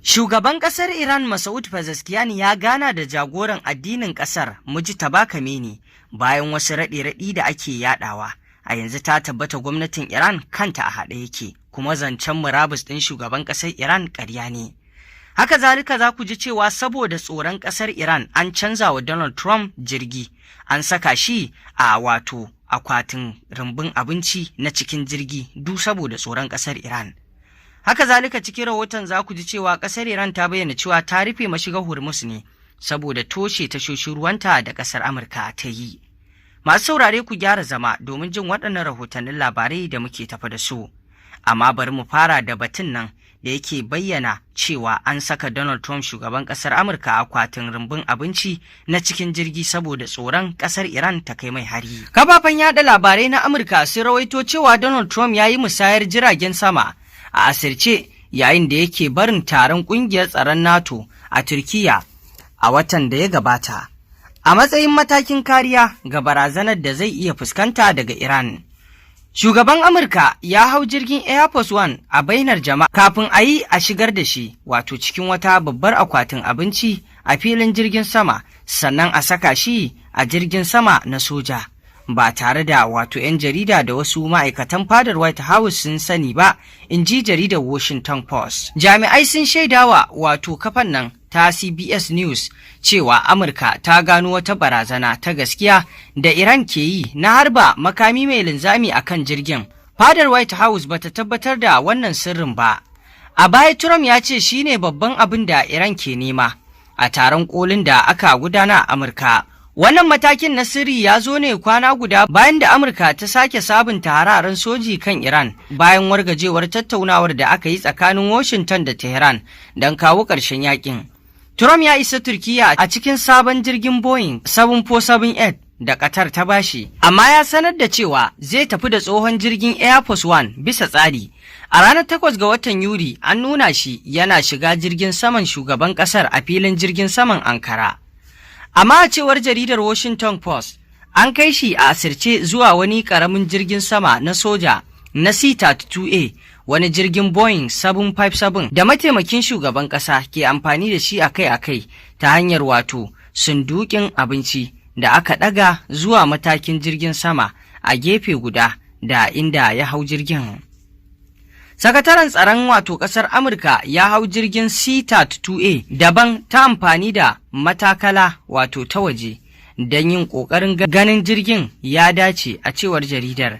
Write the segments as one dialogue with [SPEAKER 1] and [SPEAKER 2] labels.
[SPEAKER 1] Shugaban ƙasar Iran Masoud Pezeshkian ya gana da jagoran addinin ƙasar Mujtaba Kameni bayan wasu raɗe-raɗi da ake yaɗawa. A yanzu ta tabbata gwamnatin Iran kanta a haɗe yake, kuma zancen murabus ɗin shugaban ƙasar Iran ƙarya ne. Haka zalika za ku ji cewa saboda tsoron ƙasar Iran an canza wa Donald Trump jirgi, an saka shi a akwatin rumbun abinci na cikin jirgi duk saboda tsoron ƙasar Iran. Haka zalika cikin rahoton za ku ji cewa ƙasar Iran ta bayyana cewa ta rufe mashigar Hormuz ne saboda toshe tashoshin ruwanta da ƙasar Amurka ta yi. Masu saurare ku gyara zama domin jin waɗannan rahotannin labarai da muke tafa da su. Amma bari mu fara da batun nan da yake bayyana cewa an saka Donald Trump shugaban ƙasar Amurka a akwatin rumbun abinci na cikin jirgi saboda tsoron ƙasar Iran ta kai mai hari. Kafafen yaɗa labarai na Amurka sun rawaito cewa Donald Trump ya yi musayar jiragen sama a asirce yayin da yake barin taron ƙungiyar tsaron NATO a Turkiyya a watan da ya gabata, a matsayin matakin kariya ga barazanar da zai iya fuskanta daga Iran. Shugaban Amurka ya hau jirgin Air Force One a bainar jama'a kafin a yi a shigar da shi cikin wata babbar akwatin abinci a filin jirgin sama, sannan a saka shi a jirgin sama na soja. Ba tare da 'yan jarida da wasu ma'aikatan fadar White House sun sani ba, in ji jaridar Washington Post. Jami'ai sun shaidawa kafan nan ta CBS News cewa Amurka ta gano wata barazana ta gaskiya da Iran ke yi na harba makami mai linzami a kan jirgin. Fadar White House bata tabbatar da wannan sirrin ba. A baya Trump ya ce shine babban abin da Iran ke nema a taron kolin da aka gudana a Amurka. Wannan matakin na sirri ya zo ne kwana guda bayan da Amurka ta sake sabunta hararen soji kan Iran bayan wargajewar tattaunawar da aka yi tsakanin Washington da Tehran don kawo ƙarshen yakin. Trump ya isa Turkiyya a cikin sabon jirgin Boeing 747-8 da Qatar ta bashi, amma ya sanar da cewa zai tafi da tsohon jirgin Air Force One bisa tsari. A ranar 8 ga watan Yuli an nuna shi yana shiga jirgin saman shugaban ƙasar a filin jirgin saman Ankara. Amma a cewar jaridar Washington Post, an kai shi a asirce zuwa wani ƙaramin jirgin sama na soja na C-32A, wani jirgin Boeing 757 da mataimakin shugaban ƙasa ke amfani da shi akai-akai ta hanyar sundukin abinci da aka ɗaga zuwa matakin jirgin sama a gefe guda da inda ya hau jirgin. Sakataren tsaron ƙasar Amurka ya hau jirgin C-32A daban ta amfani da matakala ta waje don yin ƙoƙarin ganin jirgin ya dace, a cewar jaridar.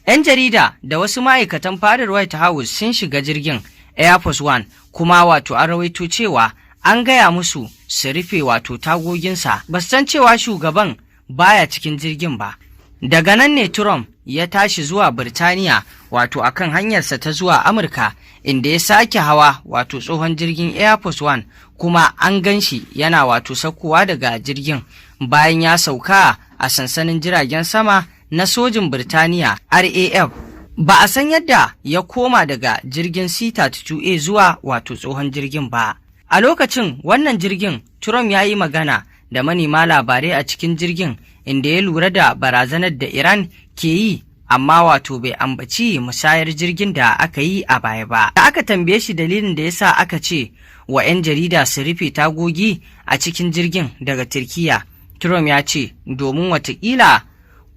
[SPEAKER 1] 'Yan jarida da wasu ma'aikatan fadar White House sun shiga jirgin Air Force One, kuma an rawaito cewa an gaya musu su rufe tagoginsa, ba san cewa shugaban baya cikin jirgin ba. Daga nan ne Trump ya tashi zuwa Birtaniya akan hanyarsa ta zuwa Amurka, inda ya sake hawa tsohon jirgin Air Force One, kuma an gan shi yana saukowa daga jirgin bayan ya sauka a sansanin jiragen sama na sojin Birtaniya RAF. Ba a san yadda ya koma daga jirgin C-32A zuwa tsohon jirgin ba. A lokacin wannan jirgin, Trump ya yi magana da manema labarai a cikin jirgin, inda ya lura da barazanar da Iran ke yi, amma bai ambaci musayar jirgin da aka yi a baya ba. Da aka tambaye shi dalilin da yasa aka ce wa 'yan jarida su rufe tagogi a cikin jirgin daga Turkiyya, Trump ya ce domin watakila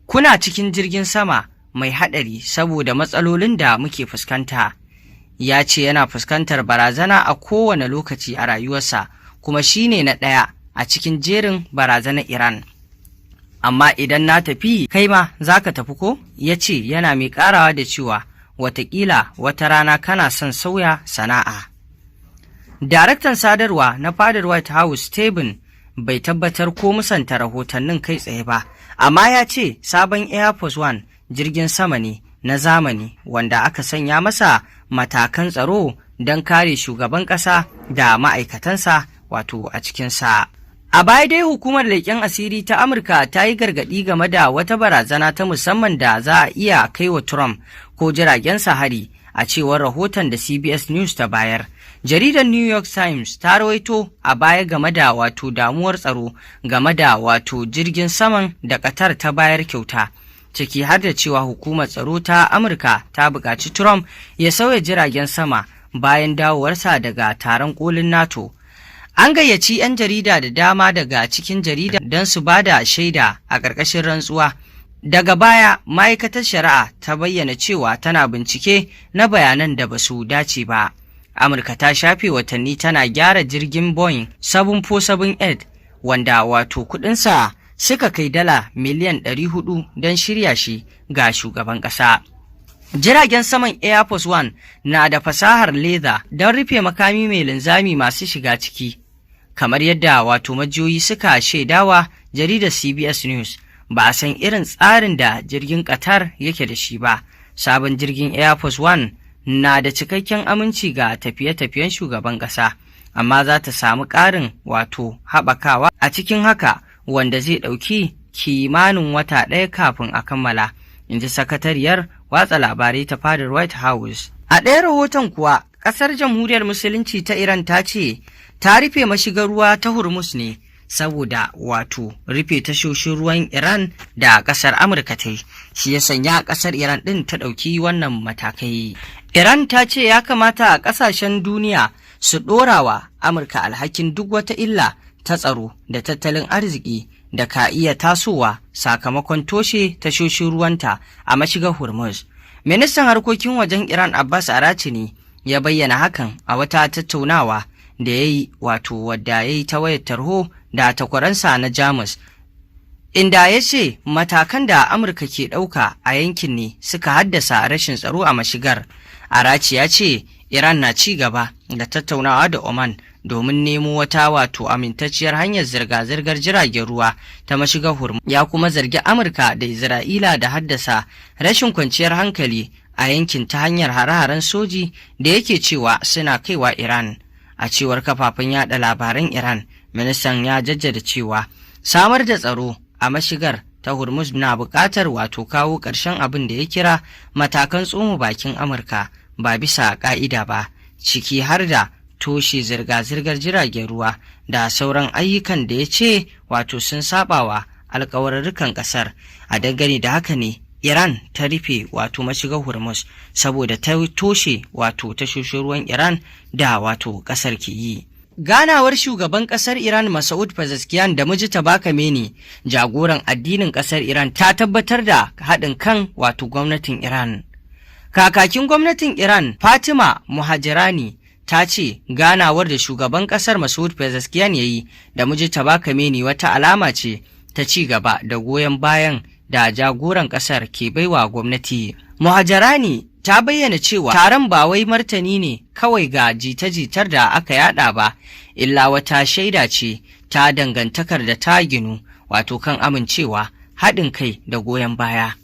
[SPEAKER 1] kuna cikin jirgin sama mai haɗari saboda matsalolin da muke fuskanta. Ya ce yana fuskantar barazana a kowane lokaci a rayuwarsa, kuma shine na ɗaya a cikin jerin barazanar Iran. Amma idan na tafi, kai ma za ka tafi ko? Ya ce yana mai ƙarawa da cewa watakila wata rana kana son sauya sana'a. Daraktan sadarwa na fadar White House Stephen bai tabbatar ko musanta rahotannin kai tsaye ba, amma ya ce sabon Air Force One jirgin sama ne na zamani wanda aka sanya masa matakan tsaro don kare shugaban ƙasa da ma'aikatansa a cikinsa. A baya dai hukumar leƙen asiri ta Amurka ta yi gargaɗi game da wata barazana ta musamman da za a iya kai wa Trump ko jiragensa hari, a cewar rahoton da CBS News ta bayar. Jaridar New York Times ta rawaito a baya game da damuwar tsaro game da jirgin saman da Qatar ta bayar kyauta, ciki har da cewa hukumar tsaro ta Amurka ta buƙaci Trump ya sauya jiragen sama bayan dawowarsa daga taron kolin NATO. An gayyaci 'yan jarida da dama daga cikin jarida don su ba da shaida a ƙarƙashin rantsuwa. Daga baya, ma'aikatar shari'a ta bayyana cewa tana bincike na bayanan da ba su dace ba. Amurka ta shafe watanni tana gyara jirgin Boeing 747-8 wanda wato kuɗinsa suka kai dala miliyan 400 don shirya shi ga shugaban ƙasa. Jiragen saman Air Force One na da fasahar leza don rufe makami mai linzami masu shiga ciki. Kamar yadda wato majiyoyi suka shaidawa jaridar CBS News, ba a san irin tsarin da jirgin Qatar yake da shi ba. Sabon jirgin Air Force One na da cikakken aminci ga tafiye-tafiyen shugaban ƙasa, amma za ta samu ƙarin wato haɓakawa a cikin haka wanda zai ɗauki kimanin wata ɗaya kafin a kammala, in ji sakatariyar watsa labarai ta fadar White House. A ɗaya rahoton kuwa, ƙasar Jamhuriyar Musulunci ta Iran ta ce ta rufe mashigar ruwa ta Hormuz ne saboda wato rufe tashoshin ruwan Iran da ƙasar Amurka ta yi. Shi ya sanya ƙasar Iran ɗin ta ɗauki wannan matakai. Iran ta ce ya kamata a ƙasashen duniya su ɗora wa Amurka alhakin duk wata illa ta tsaro da tattalin arziki da ka iya tasowa sakamakon toshe tashoshin ruwanta a mashigar Hormuz. Ministan harkokin wajen Iran Abbas Araghchi ne ya bayyana hakan a wata tattaunawa da ya yi wato wadda ya yi ta wayar tarho da takwaransa na Jamus, inda ya ce matakan da Amurka ke ɗauka a yankin ne suka haddasa rashin tsaro a mashigar. Araghchi ya ce Iran na ci gaba da tattaunawa da Oman domin nemo wata wato amintacciyar hanyar zirga-zirgar jiragen ruwa ta mashigar Hormuz. Ya kuma zargi Amurka da Isra'ila da haddasa rashin kwanciyar hankali a yankin ta hanyar hare-haren soji da yake cewa suna kaiwa Iran. A cewar kafafen yada labaran Iran, ministan ya jaddada cewa samar da tsaro a mashigar ta Hormuz na buƙatar wato kawo ƙarshen abin da ya kira matakan tsoma bakin Amurka ba bisa ƙa'ida ba, ciki har da toshe zirga-zirgar jiragen ruwa da sauran ayyukan da ya ce wato sun sabawa alkawarurrukan ƙasar. A dangane da haka ne Iran ta rufe wato mashigar Hormuz saboda ta toshe wato tashoshin ruwan Iran da wato ƙasar ke yi. Ganawar shugaban ƙasar Iran Masoud Pezeshkian da Mujtaba Kameni, jagoran addinin ƙasar Iran, ta tabbatar da haɗin kan wato gwamnatin Iran. Kakakin gwamnatin Iran Fatima Muhajirani ta ce ganawar da shugaban ƙasar Masoud Pezeshkian ya yi da Mujtaba Kameni wata alama ce ta ci gaba da goyon bayan da jagoran ƙasar ke baiwa gwamnati. Muhajirani ta bayyana cewa taron ba wai martani ne kawai ga jita-jitar da aka yada ba, illa wata shaida ce ta dangantakar da ta ginu wato kan amincewa, haɗin kai da goyon baya.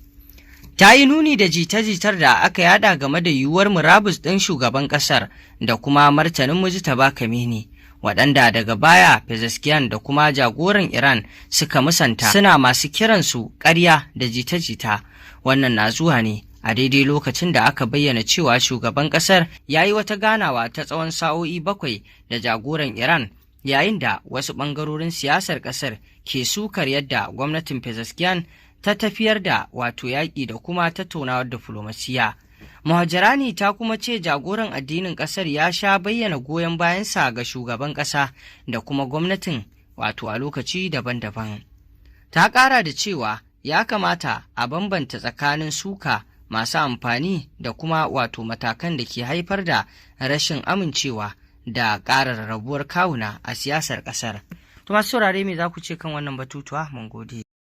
[SPEAKER 1] Ta yi nuni da jita-jitar da aka yada game da yiwuwar murabus ɗin shugaban ƙasar da kuma martanin Mujtaba Kameni, waɗanda daga baya Pezeshkian da kuma jagoran Iran suka musanta, suna masu kiransu ƙarya da jita-jita. Wannan na zuwa ne a daidai lokacin da aka bayyana cewa shugaban ƙasar ya yi wata ganawa ta tsawon sa'o'i 7 da jagoran Iran, yayin da wasu ɓangarorin siyasar ƙasar ke sukar yadda gwamnatin Pezeshkian ta tafiyar da wato yaƙi da kuma tattaunawar diflomasiya. Muhajirani ta kuma ce jagoran addinin ƙasar ya sha bayyana goyon bayansa ga shugaban ƙasa da kuma gwamnatin wato a lokaci daban-daban. Ta ƙara da cewa ya kamata a bambanta tsakanin suka masu amfani da kuma wato matakan da ke haifar da rashin amincewa da ƙarar rabuwar kawuna a siyasar ƙasar. To masu saurare me za ku ce kan wannan batutuwa? Mun gode.